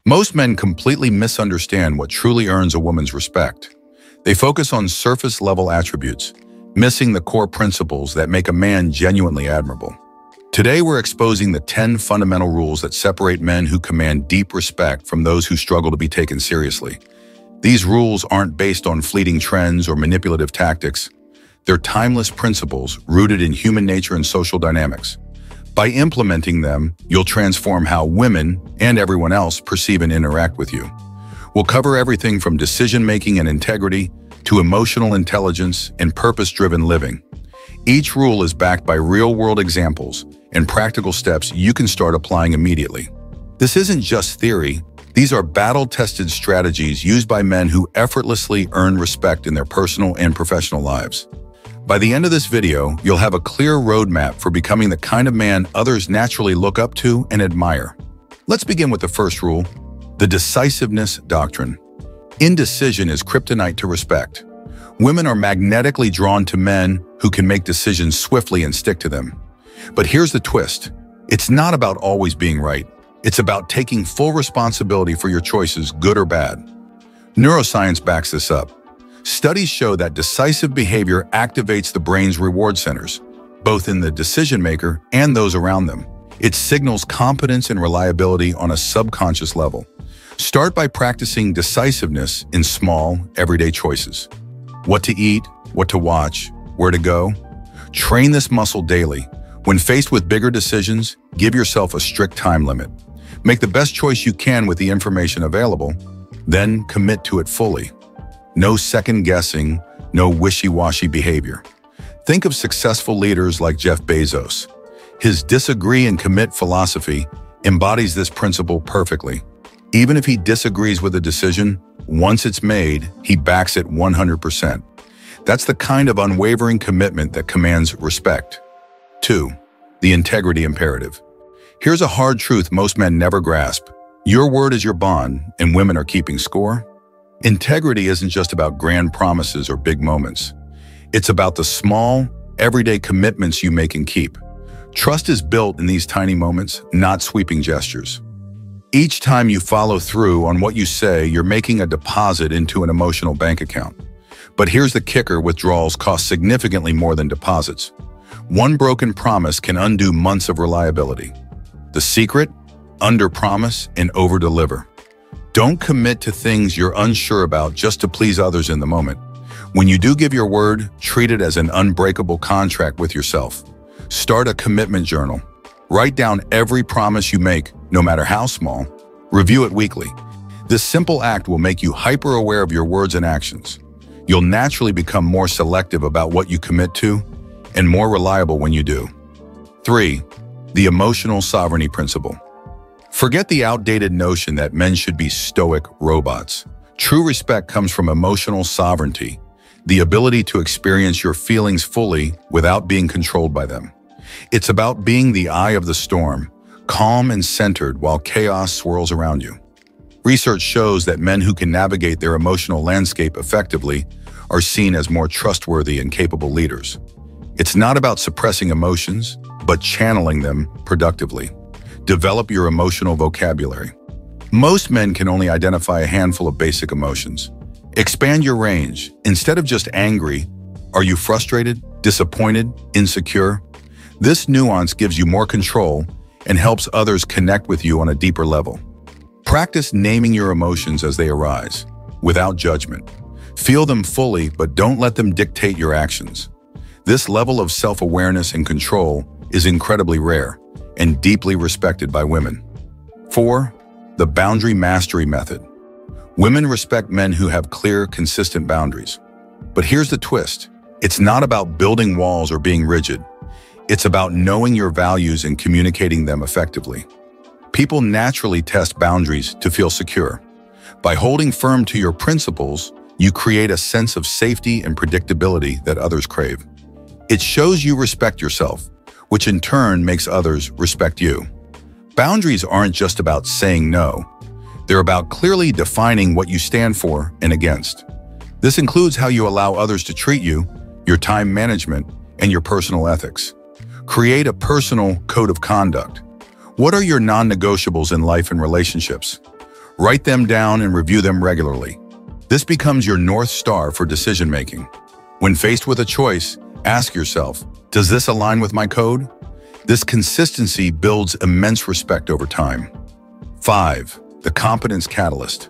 Most men completely misunderstand what truly earns a woman's respect. They focus on surface-level attributes, missing the core principles that make a man genuinely admirable. Today, we're exposing the 10 fundamental rules that separate men who command deep respect from those who struggle to be taken seriously. These rules aren't based on fleeting trends or manipulative tactics. They're timeless principles rooted in human nature and social dynamics. By implementing them, you'll transform how women and everyone else perceive and interact with you. We'll cover everything from decision-making and integrity to emotional intelligence and purpose-driven living. Each rule is backed by real-world examples and practical steps you can start applying immediately. This isn't just theory. These are battle-tested strategies used by men who effortlessly earn respect in their personal and professional lives. By the end of this video, you'll have a clear roadmap for becoming the kind of man others naturally look up to and admire. Let's begin with the first rule, the decisiveness doctrine. Indecision is kryptonite to respect. Women are magnetically drawn to men who can make decisions swiftly and stick to them. But here's the twist. It's not about always being right. It's about taking full responsibility for your choices, good or bad. Neuroscience backs this up. Studies show that decisive behavior activates the brain's reward centers, both in the decision maker and those around them. It signals competence and reliability on a subconscious level. Start by practicing decisiveness in small, everyday choices. What to eat, what to watch, where to go. Train this muscle daily. When faced with bigger decisions, give yourself a strict time limit. Make the best choice you can with the information available, then commit to it fully. No second-guessing, no wishy-washy behavior. Think of successful leaders like Jeff Bezos. His disagree and commit philosophy embodies this principle perfectly. Even if he disagrees with a decision, once it's made, he backs it 100%. That's the kind of unwavering commitment that commands respect. 2. The integrity imperative. Here's a hard truth most men never grasp. Your word is your bond, and women are keeping score. Integrity isn't just about grand promises or big moments. It's about the small, everyday commitments you make and keep. Trust is built in these tiny moments, not sweeping gestures. Each time you follow through on what you say, you're making a deposit into an emotional bank account. But here's the kicker: withdrawals cost significantly more than deposits. One broken promise can undo months of reliability. The secret? Under-promise and over-deliver. Don't commit to things you're unsure about just to please others in the moment. When you do give your word, treat it as an unbreakable contract with yourself. Start a commitment journal. Write down every promise you make, no matter how small. Review it weekly. This simple act will make you hyper-aware of your words and actions. You'll naturally become more selective about what you commit to and more reliable when you do. 3. The emotional sovereignty principle. Forget the outdated notion that men should be stoic robots. True respect comes from emotional sovereignty, the ability to experience your feelings fully without being controlled by them. It's about being the eye of the storm, calm and centered while chaos swirls around you. Research shows that men who can navigate their emotional landscape effectively are seen as more trustworthy and capable leaders. It's not about suppressing emotions, but channeling them productively. Develop your emotional vocabulary. Most men can only identify a handful of basic emotions. Expand your range. Instead of just angry, are you frustrated, disappointed, insecure? This nuance gives you more control and helps others connect with you on a deeper level. Practice naming your emotions as they arise, without judgment. Feel them fully, but don't let them dictate your actions. This level of self-awareness and control is incredibly rare and deeply respected by women. 4. The boundary mastery method. Women respect men who have clear, consistent boundaries. But here's the twist. It's not about building walls or being rigid. It's about knowing your values and communicating them effectively. People naturally test boundaries to feel secure. By holding firm to your principles, you create a sense of safety and predictability that others crave. It shows you respect yourself, which in turn makes others respect you. Boundaries aren't just about saying no. They're about clearly defining what you stand for and against. This includes how you allow others to treat you, your time management, and your personal ethics. Create a personal code of conduct. What are your non-negotiables in life and relationships? Write them down and review them regularly. This becomes your North Star for decision-making. When faced with a choice, ask yourself, does this align with my code? This consistency builds immense respect over time. 5. The Competence Catalyst.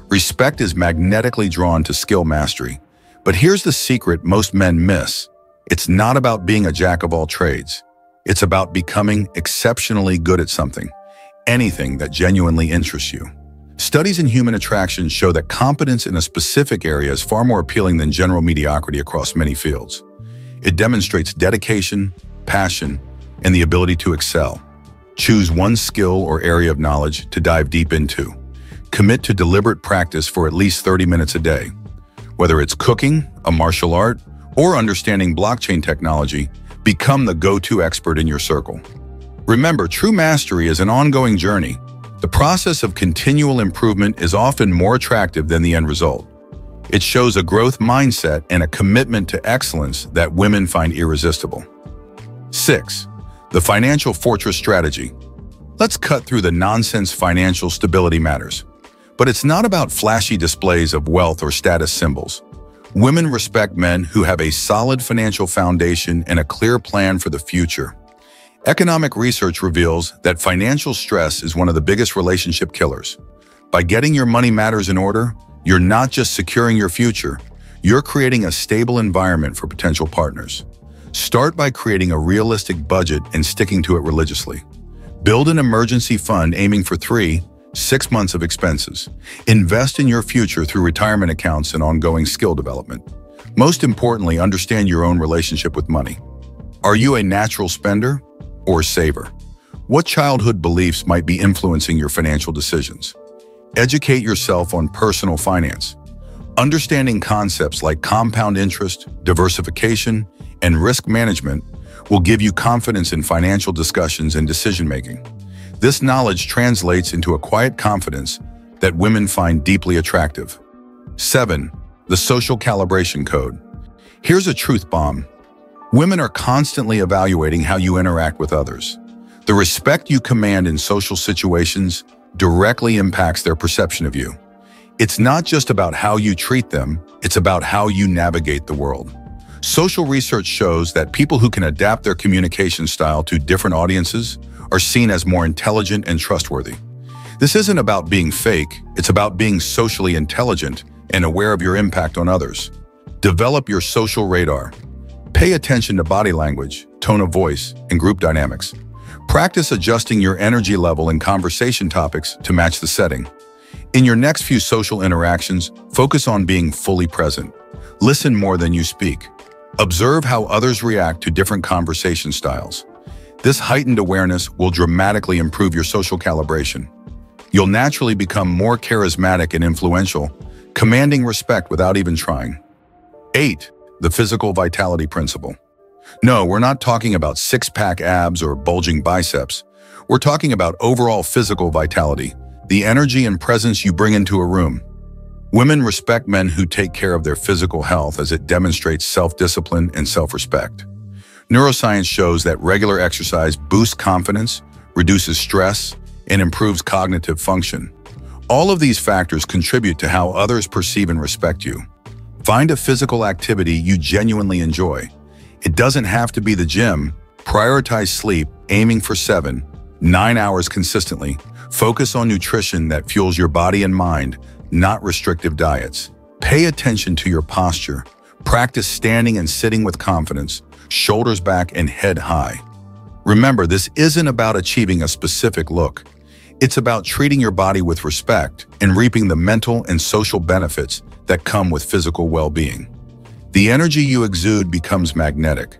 Respect is magnetically drawn to skill mastery. But here's the secret most men miss. It's not about being a jack of all trades. It's about becoming exceptionally good at something, anything that genuinely interests you. Studies in human attraction show that competence in a specific area is far more appealing than general mediocrity across many fields. It demonstrates dedication, passion, and the ability to excel. Choose one skill or area of knowledge to dive deep into. Commit to deliberate practice for at least 30 minutes a day. Whether it's cooking, a martial art, or understanding blockchain technology, become the go-to expert in your circle. Remember, true mastery is an ongoing journey. The process of continual improvement is often more attractive than the end result. It shows a growth mindset and a commitment to excellence that women find irresistible. 6. The Financial Fortress Strategy. Let's cut through the nonsense. Financial stability matters. But it's not about flashy displays of wealth or status symbols. Women respect men who have a solid financial foundation and a clear plan for the future. Economic research reveals that financial stress is one of the biggest relationship killers. By getting your money matters in order, you're not just securing your future, you're creating a stable environment for potential partners. Start by creating a realistic budget and sticking to it religiously. Build an emergency fund aiming for 3-6 months of expenses. Invest in your future through retirement accounts and ongoing skill development. Most importantly, understand your own relationship with money. Are you a natural spender or saver? What childhood beliefs might be influencing your financial decisions? Educate yourself on personal finance. Understanding concepts like compound interest, diversification, and risk management will give you confidence in financial discussions and decision-making. This knowledge translates into a quiet confidence that women find deeply attractive. 7. The Social Calibration Code. Here's a truth bomb. Women are constantly evaluating how you interact with others. The respect you command in social situations directly impacts their perception of you. It's not just about how you treat them, it's about how you navigate the world. Social research shows that people who can adapt their communication style to different audiences are seen as more intelligent and trustworthy. This isn't about being fake, it's about being socially intelligent and aware of your impact on others. Develop your social radar. Pay attention to body language, tone of voice, and group dynamics. Practice adjusting your energy level and conversation topics to match the setting. In your next few social interactions, focus on being fully present. Listen more than you speak. Observe how others react to different conversation styles. This heightened awareness will dramatically improve your social calibration. You'll naturally become more charismatic and influential, commanding respect without even trying. 8. The Physical Vitality Principle. No, we're not talking about six-pack abs or bulging biceps. We're talking about overall physical vitality, the energy and presence you bring into a room. Women respect men who take care of their physical health as it demonstrates self-discipline and self-respect. Neuroscience shows that regular exercise boosts confidence, reduces stress, and improves cognitive function. All of these factors contribute to how others perceive and respect you. Find a physical activity you genuinely enjoy. It doesn't have to be the gym. Prioritize sleep, aiming for 7-9 hours consistently. Focus on nutrition that fuels your body and mind, not restrictive diets. Pay attention to your posture. Practice standing and sitting with confidence, shoulders back and head high. Remember, this isn't about achieving a specific look. It's about treating your body with respect and reaping the mental and social benefits that come with physical well-being. The energy you exude becomes magnetic.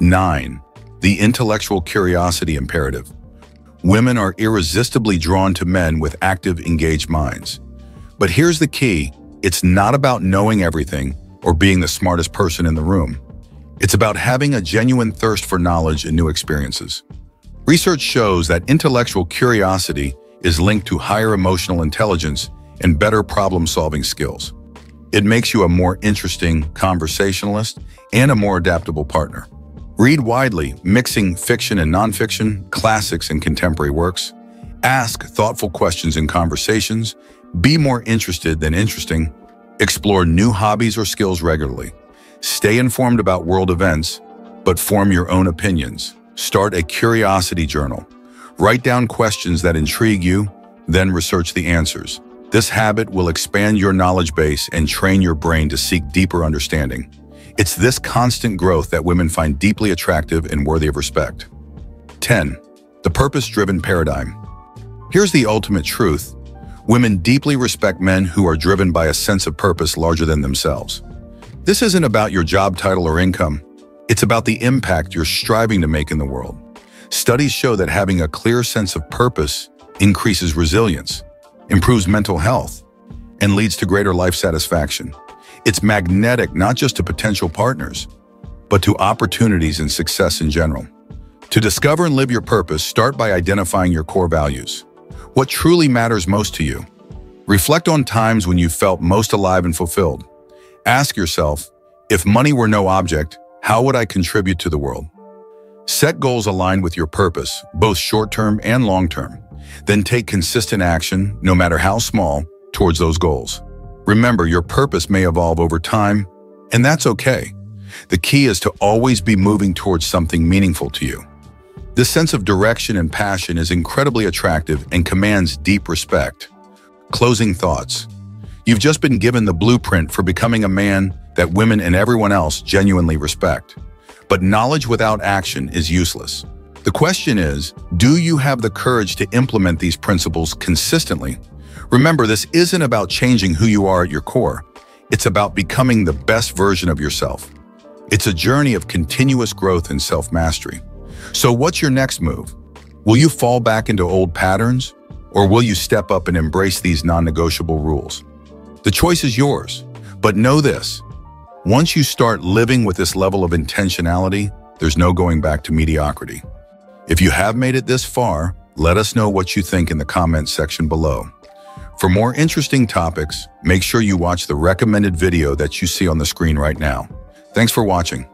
9. The Intellectual Curiosity Imperative. Women are irresistibly drawn to men with active, engaged minds. But here's the key. It's not about knowing everything or being the smartest person in the room. It's about having a genuine thirst for knowledge and new experiences. Research shows that intellectual curiosity is linked to higher emotional intelligence and better problem-solving skills. It makes you a more interesting conversationalist and a more adaptable partner. Read widely, mixing fiction and nonfiction, classics and contemporary works. Ask thoughtful questions in conversations, be more interested than interesting, explore new hobbies or skills regularly, stay informed about world events, but form your own opinions. Start a curiosity journal. Write down questions that intrigue you, then research the answers. This habit will expand your knowledge base and train your brain to seek deeper understanding. It's this constant growth that women find deeply attractive and worthy of respect. 10. The purpose-driven paradigm. Here's the ultimate truth. Women deeply respect men who are driven by a sense of purpose larger than themselves. This isn't about your job title or income. It's about the impact you're striving to make in the world. Studies show that having a clear sense of purpose increases resilience, improves mental health, and leads to greater life satisfaction. It's magnetic not just to potential partners, but to opportunities and success in general. To discover and live your purpose, start by identifying your core values. What truly matters most to you? Reflect on times when you felt most alive and fulfilled. Ask yourself, if money were no object, how would I contribute to the world? Set goals aligned with your purpose, both short-term and long-term. Then take consistent action, no matter how small, towards those goals. Remember, your purpose may evolve over time, and that's okay. The key is to always be moving towards something meaningful to you. This sense of direction and passion is incredibly attractive and commands deep respect. Closing thoughts. You've just been given the blueprint for becoming a man that women and everyone else genuinely respect. But knowledge without action is useless. The question is, do you have the courage to implement these principles consistently? Remember, this isn't about changing who you are at your core. It's about becoming the best version of yourself. It's a journey of continuous growth and self-mastery. So what's your next move? Will you fall back into old patterns, or will you step up and embrace these non-negotiable rules? The choice is yours, but know this. Once you start living with this level of intentionality, there's no going back to mediocrity. If you have made it this far, let us know what you think in the comments section below. For more interesting topics, make sure you watch the recommended video that you see on the screen right now. Thanks for watching.